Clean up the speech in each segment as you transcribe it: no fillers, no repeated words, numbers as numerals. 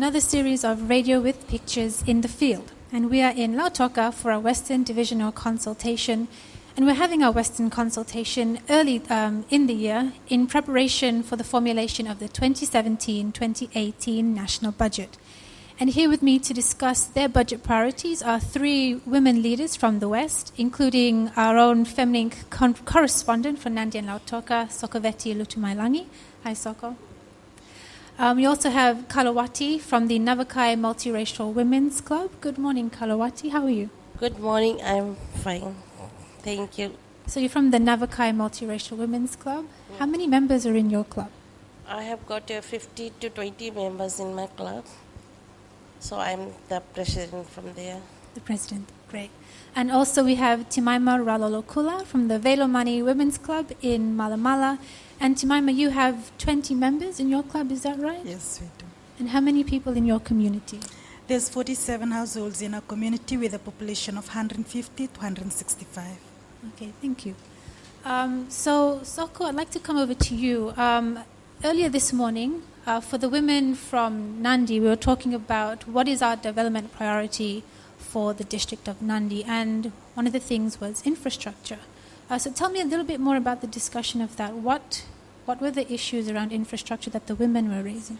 another series of Radio with Pictures in the Field. And we are in Lautoka for our Western Division Consultation. And we're having our Western Consultation early in the year in preparation for the formulation of the 2017-2018 National Budget. And here with me to discuss their budget priorities are three women leaders from the West, including our own femLINK correspondent for Nadi and Lautoka, Sokoveti Lutumailagi. Hi, Soko. We also have Wati from the Navakai Multiracial Women's Club. Good morning, Wati. How are you? Good morning. I'm fine. Thank you. So you're from the Navakai Multiracial Women's Club. How many members are in your club? I have got 50 to 20 members in my club. So I'm the president from there. The president. Great. And also we have Timaima Ralolokula from the Veilomani Women's Club in Malamala. And Timaima, you have 20 members in your club, is that right? Yes, we do. And how many people in your community? There's 47 households in our community with a population of 150 to 165. Okay, thank you. So, Soko, I'd like to come over to you. Earlier this morning, for the women from Nadi, we were talking about what is our development priority for the district of Nadi, and one of the things was infrastructure. So tell me a little bit more about the discussion of that. What were the issues around infrastructure that the women were raising?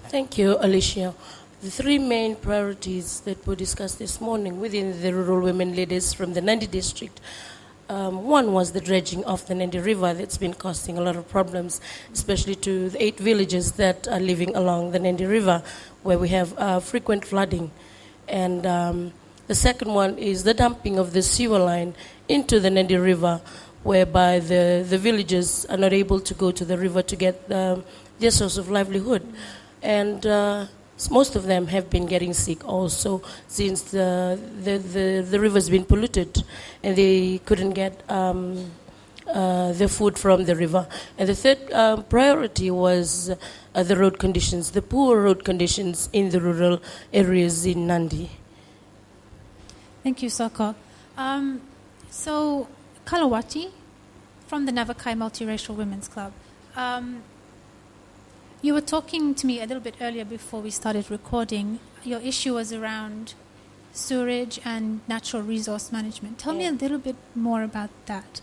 Thank you, Alisia. The three main priorities that were discussed this morning within the rural women leaders from the Nadi district. One was the dredging of the Nadi River that's been causing a lot of problems, especially to the 8 villages that are living along the Nadi River, where we have frequent flooding. And the second one is the dumping of the sewer line into the Nadi River, whereby the villagers are not able to go to the river to get their source of livelihood. And most of them have been getting sick also since the river's been polluted and they couldn't get the food from the river. And the third priority was the road conditions, the poor road conditions in the rural areas in Nadi. Thank you, Soko. So, Wati from the Navakai Multiracial Women's Club. You were talking to me a little bit earlier before we started recording. Your issue was around sewerage and natural resource management. Tell me a little bit more about that.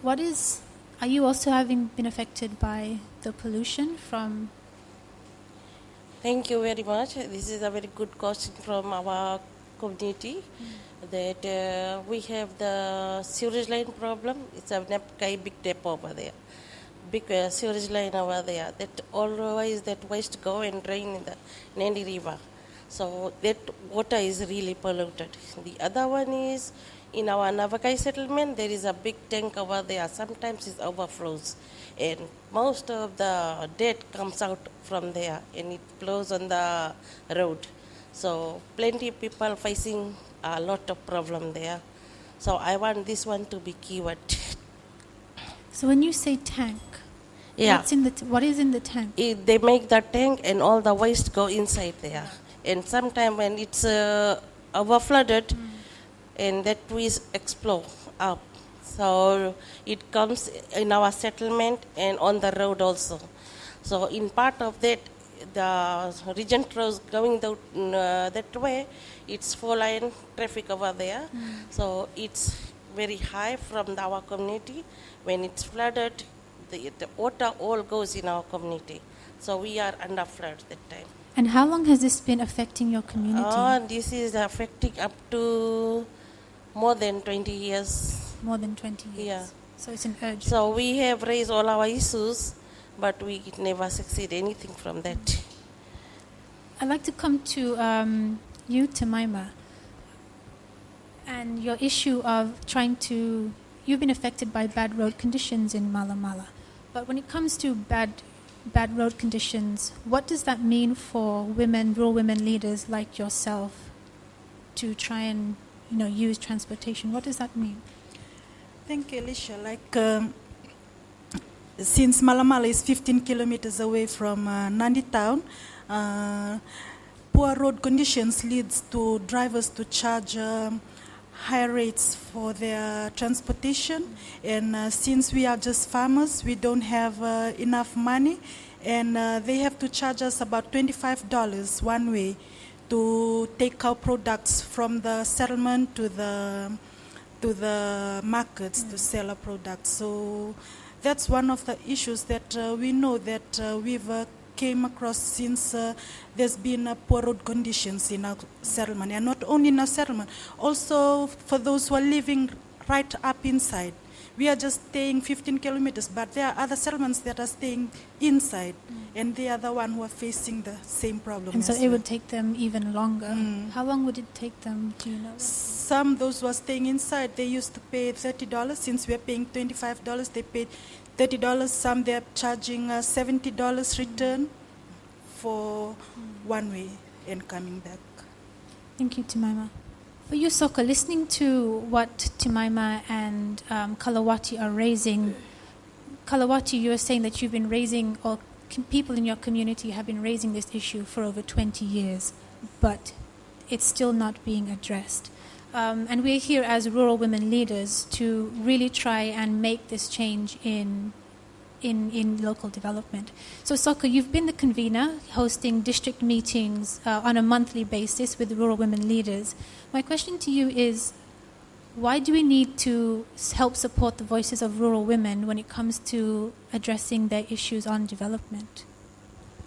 Are you also having been affected by the pollution from? Thank you very much. This is a very good question from our community. That we have the sewage line problem. It's a Navakai big depot over there. Big sewage line over there. That always that waste go and drain in the Nadi River. So that water is really polluted. The other one is in our Navakai settlement, there is a big tank over there. Sometimes it overflows. And most of the dirt comes out from there and it flows on the road. So plenty of people facing a lot of problem there. So I want this one to be keyword. So when you say tank, what is in the tank? They make the tank and all the waste go inside there. And sometimes when it's overflooded, and that waste explode up. So it comes in our settlement and on the road also. So in part of that, the region roads going that way, it's 4-lane traffic over there. So it's very high from our community. When it's flooded, the water all goes in our community. So we are under flood that time. And how long has this been affecting your community? This is affecting up to more than 20 years. More than 20 years? Yeah. So it's an urgent. So we have raised all our issues, but we never succeed anything from that. I'd like to come to you, Timaima, and your issue of you've been affected by bad road conditions in Malamala. But when it comes to bad road conditions, what does that mean for rural women leaders like yourself to try and use transportation? What does that mean? Thank you, Alisia. Since Malamala is 15 kilometers away from Nadi town, poor road conditions leads to drivers to charge high rates for their transportation. And since we are just farmers, we don't have enough money. and they have to charge us about $25 one way to take our products from the settlement to the markets to sell our products. So that's one of the issues that we know that we've came across since there's been poor road conditions in our settlement, and not only in our settlement, also for those who are living right up inside. We are just staying 15 kilometers, but there are other settlements that are staying inside, and they are the ones who are facing the same problem. And so as it well. would take them even longer. How long would it take them, do you know? Some, those who are staying inside, they used to pay $30. Since we are paying $25, they paid $30. Some they are charging $70 return for one way and coming back. Thank you, Timaima. For you, Soka, listening to what Timaima and Kalawati are raising, Kalawati, you are saying that you've been raising, or people in your community have been raising this issue for over 20 years, but it's still not being addressed. And we're here as rural women leaders to really try and make this change in local development. So Soka, you've been the convener, hosting district meetings on a monthly basis with rural women leaders. My question to you is, why do we need to help support the voices of rural women when it comes to addressing their issues on development?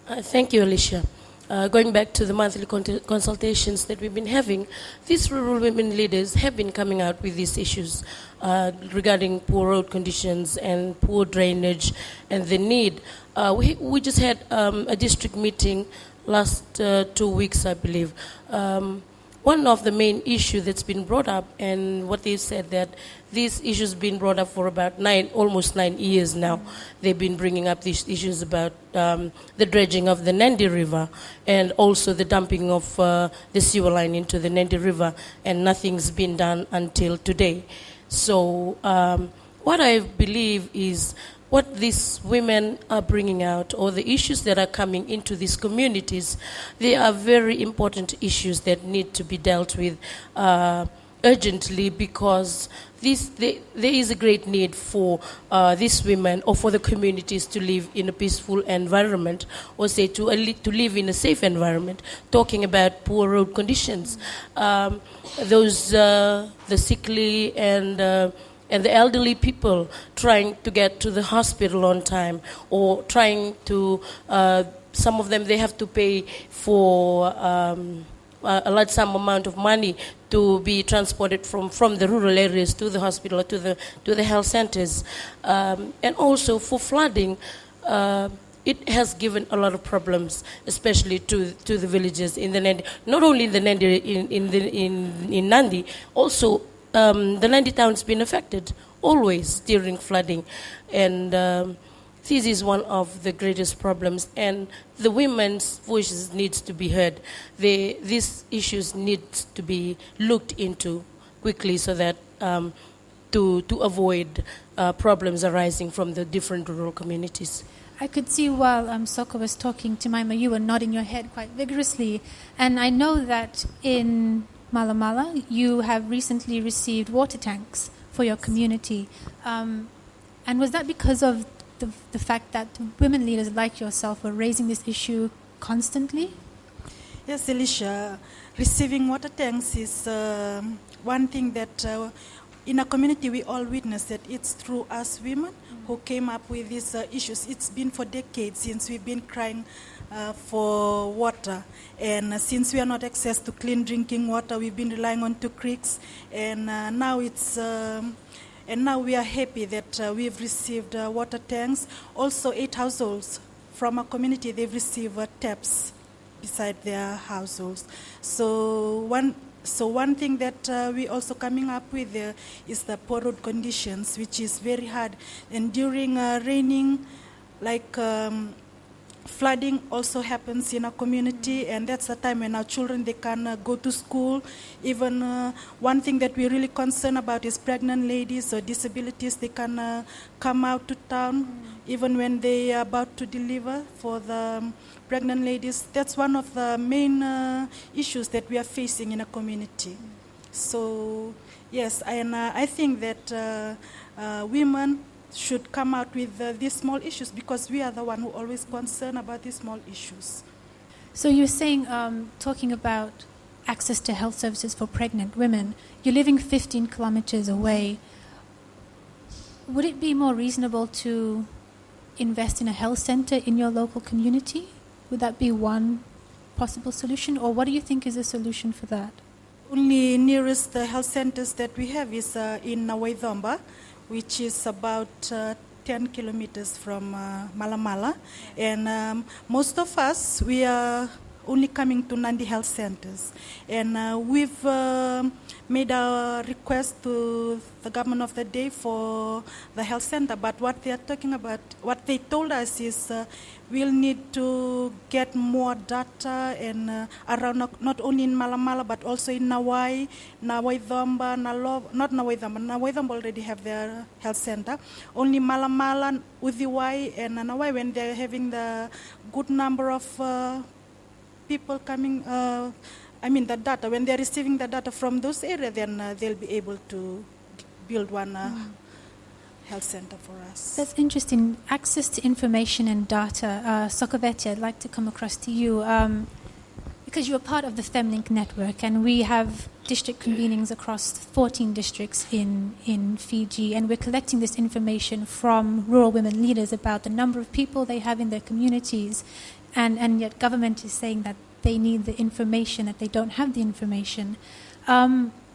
Thank you, Alisia. Going back to the monthly consultations that we've been having, these rural women leaders have been coming out with these issues regarding poor road conditions and poor drainage and the need. We just had a district meeting last 2 weeks, I believe. One of the main issues that's been brought up, and what they said that these issues been brought up for about almost 9 years now. They've been bringing up these issues about the dredging of the Nadi River and also the dumping of the sewer line into the Nadi River, and nothing's been done until today. So what I believe is what these women are bringing out, or the issues that are coming into these communities, they are very important issues that need to be dealt with urgently, because there is a great need for these women, or for the communities, to live in a peaceful environment, or say to live in a safe environment. Talking about poor road conditions, the sickly and the elderly people trying to get to the hospital on time, or trying to, some of them, they have to pay for a large sum amount of money to be transported from the rural areas to the hospital or to the health centers. And also for flooding, it has given a lot of problems, especially to the villages in the Nadi. Not only in the Nadi, in Nadi, also the Nadi town's been affected always during flooding, and this is one of the greatest problems. And the women's voices needs to be heard. These issues need to be looked into quickly, so that to avoid problems arising from the different rural communities. I could see while Soka was talking, Timaima, you were nodding your head quite vigorously, and I know that in Malamala, you have recently received water tanks for your community. And was that because of the fact that women leaders like yourself were raising this issue constantly? Yes, Alisia, receiving water tanks is one thing that in a community we all witness that it's through us women who came up with these issues. It's been for decades since we've been crying for water, and since we are not access to clean drinking water, we've been relying on 2 creeks, and now we are happy that we've received water tanks. Also 8 households from our community, they've received taps beside their households. So one thing that we also coming up with is the poor road conditions, which is very hard, and during raining, like flooding also happens in our community, and that's the time when our children, they can go to school. Even one thing that we're really concerned about is pregnant ladies or disabilities. They can come out to town even when they are about to deliver. For the pregnant ladies, that's one of the main issues that we are facing in a community. So yes, and I think that women should come out with these small issues, because we are the one who always concerned about these small issues. So you're saying, talking about access to health services for pregnant women, you're living 15 kilometers away. Would it be more reasonable to invest in a health center in your local community? Would that be one possible solution, or what do you think is a solution for that? Only nearest health centers that we have is in Veilomani, which is about 10 kilometers from Malamala. And most of us, we are only coming to Nadi health centers. And we've made a request to the government of the day for the health center. But what they are talking about, what they told us is we'll need to get more data and around, not only in Malamala, but also in Nawai, Nawaidhamba already have their health center. Only Malamala, Udhiwai, and Nawai, when they're having the good number of people coming, the data, when they're receiving the data from those areas, then they'll be able to build one health center for us. That's interesting. Access to information and data. Sokoveti, I'd like to come across to you because you're part of the femLINK network, and we have district convenings across 14 districts in Fiji, and we're collecting this information from rural women leaders about the number of people they have in their communities, and yet government is saying that they need the information, that they don't have the information.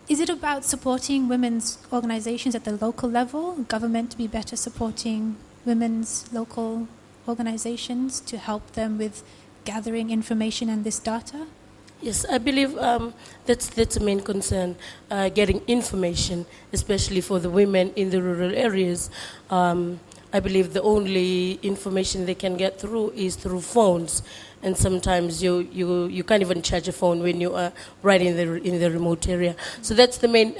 Is it about supporting women's organizations at the local level, government to be better supporting women's local organizations to help them with gathering information and this data? Yes, I believe that's the main concern, getting information, especially for the women in the rural areas. I believe the only information they can get through is through phones, and sometimes you can't even charge a phone when you are right in the remote area. So that's the main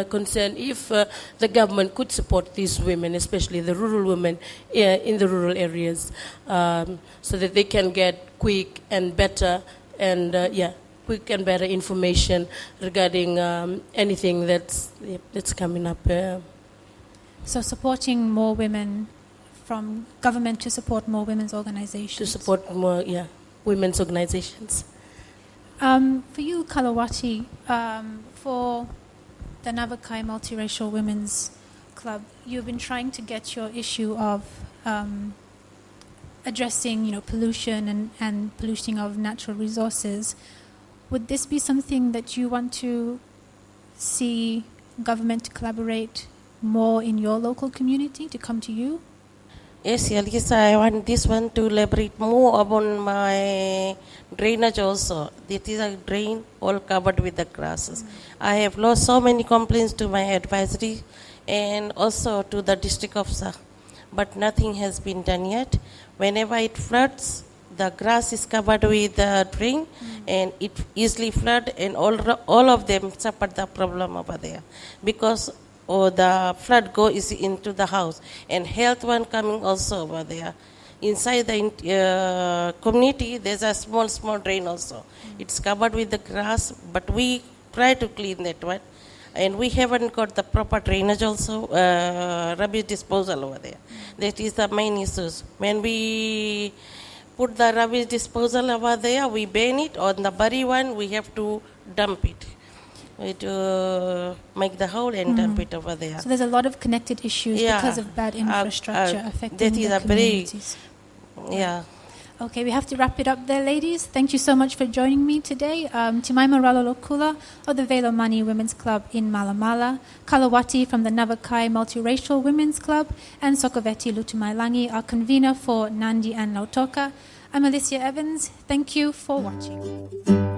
concern. If the government could support these women, especially the rural women in the rural areas, so that they can get quick and better quick and better information regarding anything that's coming up. So supporting more women, from government to support more women's organizations. To support more, women's organizations. For you, Kalawati, for the Navakai Multiracial Women's Club, you've been trying to get your issue of addressing, pollution and polluting of natural resources. Would this be something that you want to see government collaborate more in your local community, to come to you? Yes, Alisa, I want this one to elaborate more upon my drainage also. It is a drain all covered with the grasses. I have lost so many complaints to my advisory and also to the district officer, but nothing has been done yet. Whenever it floods, the grass is covered with the drain and it easily flood, and all of them suffer the problem over there because the flood goes into the house, and health one coming also over there. Inside the community, there's a small drain also. It's covered with the grass, but we try to clean that one. And we haven't got the proper drainage also, rubbish disposal over there. That is the main issues. When we put the rubbish disposal over there, we ban it. On the bury one, we have to dump it. We to make the hole and dump it over there. So there's a lot of connected issues because of bad infrastructure affecting the communities. Okay, we have to wrap it up there, ladies. Thank you so much for joining me today. Timaima Ralolokula of the Veilomani Women's Club in Malamala, Kalawati from the Navakai Multiracial Women's Club, and Sokoveti Lutumailagi, our convener for Nadi and Lautoka. I'm Alisia Evans. Thank you for watching.